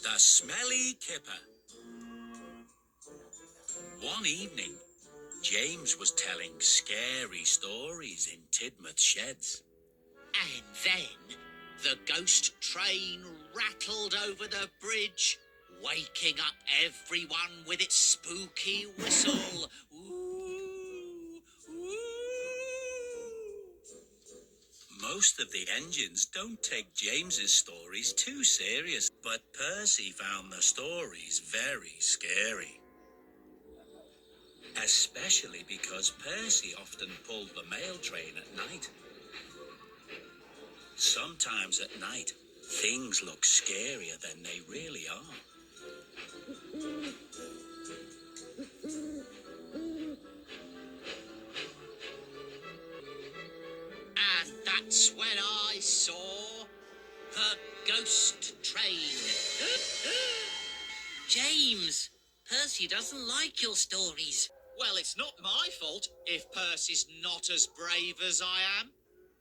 The Smelly Kipper. One evening, James was telling scary stories in Tidmouth's sheds. And then the ghost train rattled over the bridge, waking up everyone with its spooky whistle. Ooh, ooh. Most of the engines don't take James's stories too serious, but Percy found the stories very scary. Especially because Percy often pulled the mail train at night. Sometimes at night, things look scarier than they really are. And that's when I saw the ghost train. James, Percy doesn't like your stories. Well, it's not my fault if Percy's not as brave as I am.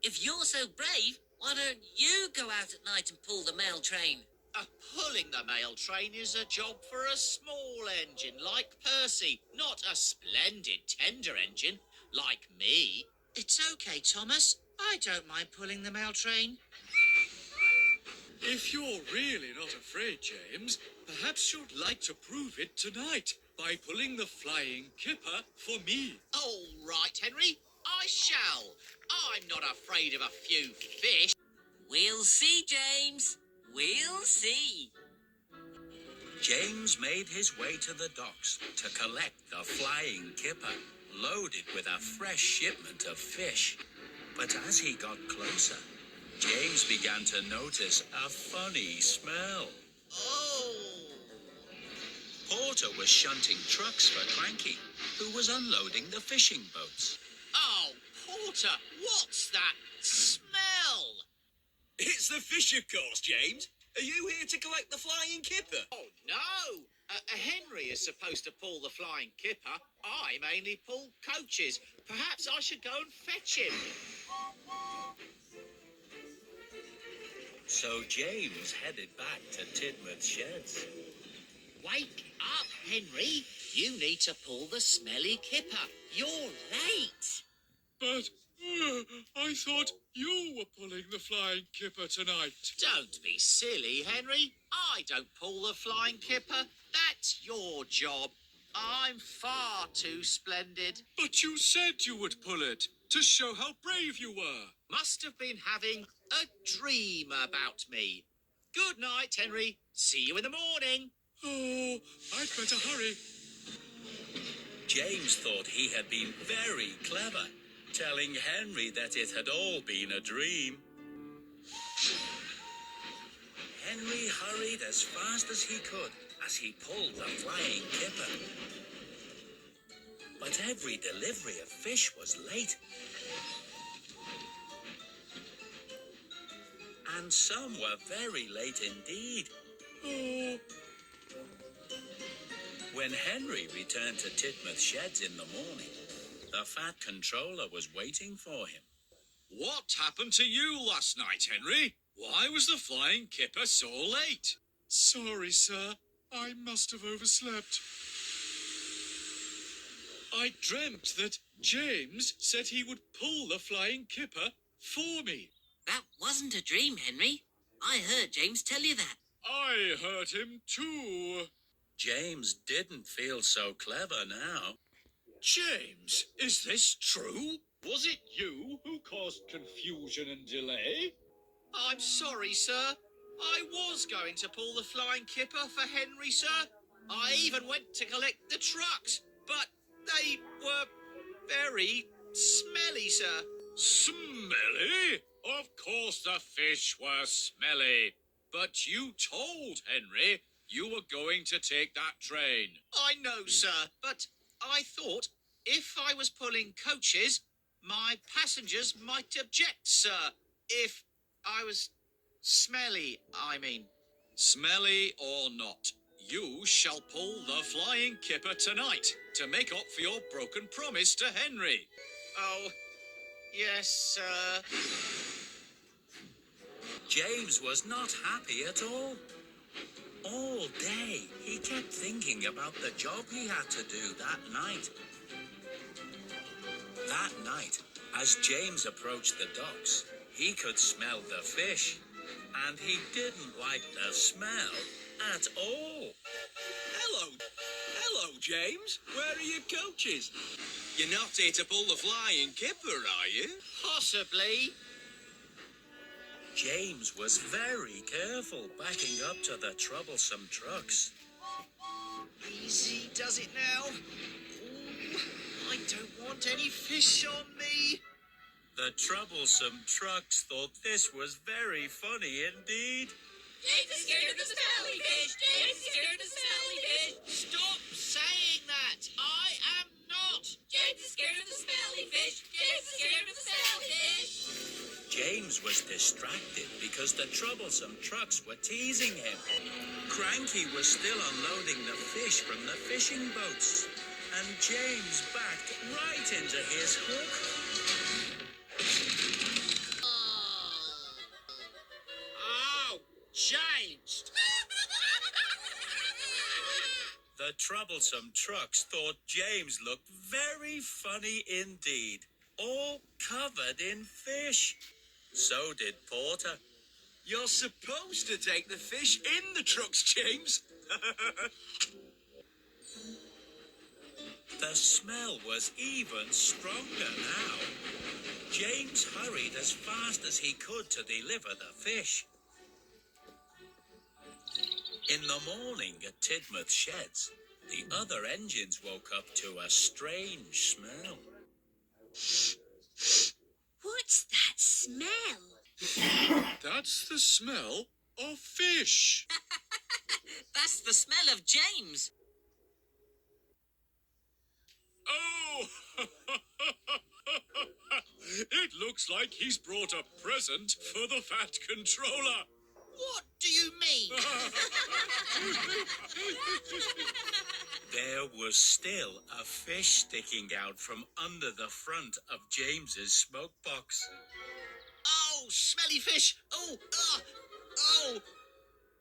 If you're so brave, why don't you go out at night and pull the mail train? Pulling the mail train is a job for a small engine like Percy, not a splendid tender engine like me. It's okay, Thomas. I don't mind pulling the mail train. If you're really not afraid, James, perhaps you'd like to prove it tonight by pulling the flying kipper for me. All right, Henry, I shall. I'm not afraid of a few fish. We'll see, James. We'll see. James made his way to the docks to collect the flying kipper, loaded with a fresh shipment of fish. But as he got closer, James began to notice a funny smell. Oh. Porter was shunting trucks for Cranky, who was unloading the fishing boats. Oh, Porter, what's that smell? It's the fish, of course, James. Are you here to collect the flying kipper? Oh, no. Henry is supposed to pull the flying kipper. I mainly pull coaches. Perhaps I should go and fetch him. So James headed back to Tidmouth's sheds. Wake up, Henry. You need to pull the smelly kipper. You're late. But I thought you were pulling the flying kipper tonight. Don't be silly, Henry. I don't pull the flying kipper. That's your job. I'm far too splendid. But you said you would pull it to show how brave you were. Must have been having a dream about me. Good night, Henry. See you in the morning. Oh, I'd better hurry. James thought he had been very clever, telling Henry that it had all been a dream. Henry hurried as fast as he could as he pulled the flying kipper. But every delivery of fish was late. And some were very late indeed. Oh, When Henry returned to Tidmouth's sheds in the morning, the fat controller was waiting for him. what happened to you last night, Henry? Why was the flying kipper so late? Sorry, sir. I must have overslept. I dreamt that James said he would pull the flying kipper for me. That wasn't a dream, Henry. I heard James tell you that. I heard him too. James didn't feel so clever now. James, is this true? Was it you who caused confusion and delay? I'm sorry, sir. I was going to pull the flying kipper for Henry, sir. I even went to collect the trucks, but they were very smelly, sir. Smelly? Of course the fish were smelly. But you told Henry you were going to take that train. I know, sir, but I thought if I was pulling coaches, my passengers might object, sir. If I was smelly, I mean. Smelly or not, you shall pull the flying kipper tonight to make up for your broken promise to Henry. Oh, yes, sir. James was not happy at all. All day, he kept thinking about the job he had to do that night. That night, as James approached the docks, he could smell the fish, and he didn't like the smell at all. Hello, James. Where are your coaches? You're not here to pull the flying kipper, are you? Possibly. James was very careful backing up to the troublesome trucks. Easy does it now. Ooh, I don't want any fish on me. The troublesome trucks thought this was very funny indeed. James is scared of the smelly fish! James is scared of the smelly fish! Stop saying that. I am not. James is scared of the smelly fish! James is scared of the smelly fish! James was distracted because the troublesome trucks were teasing him. Cranky was still unloading the fish from the fishing boats, and James backed right into his hook. Oh, James! The troublesome trucks thought James looked very funny indeed, all covered in fish. So did Porter. You're supposed to take the fish in the trucks, James. The smell was even stronger now. James hurried as fast as he could to deliver the fish. In the morning at Tidmouth Sheds, the other engines woke up to a strange smell. What's that smell? That's the smell of fish. That's the smell of James. Oh! It looks like he's brought a present for the fat controller. What do you mean? There was still a fish sticking out from under the front of James's smoke box. Oh, smelly fish. Oh.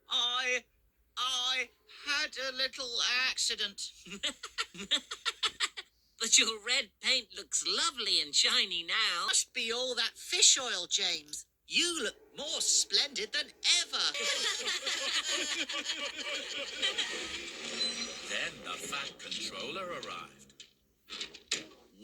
I had a little accident. But your red paint looks lovely and shiny now. Must be all that fish oil, James. You look more splendid than ever. Then the fat controller arrived.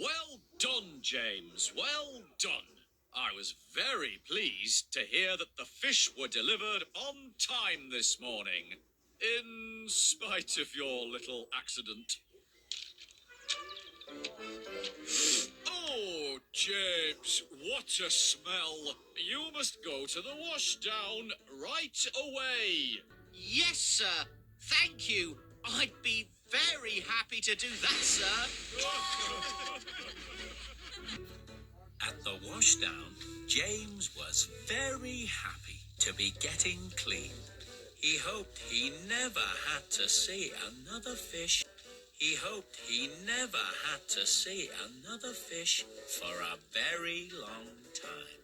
Well done, James. Well done. I was very pleased to hear that the fish were delivered on time this morning, in spite of your little accident. Oh, James, what a smell. You must go to the washdown right away. Yes, sir. Thank you. I'd be very happy to do that, sir. At the washdown, James was very happy to be getting clean. He hoped he never had to see another fish. He hoped he never had to see another fish for a very long time.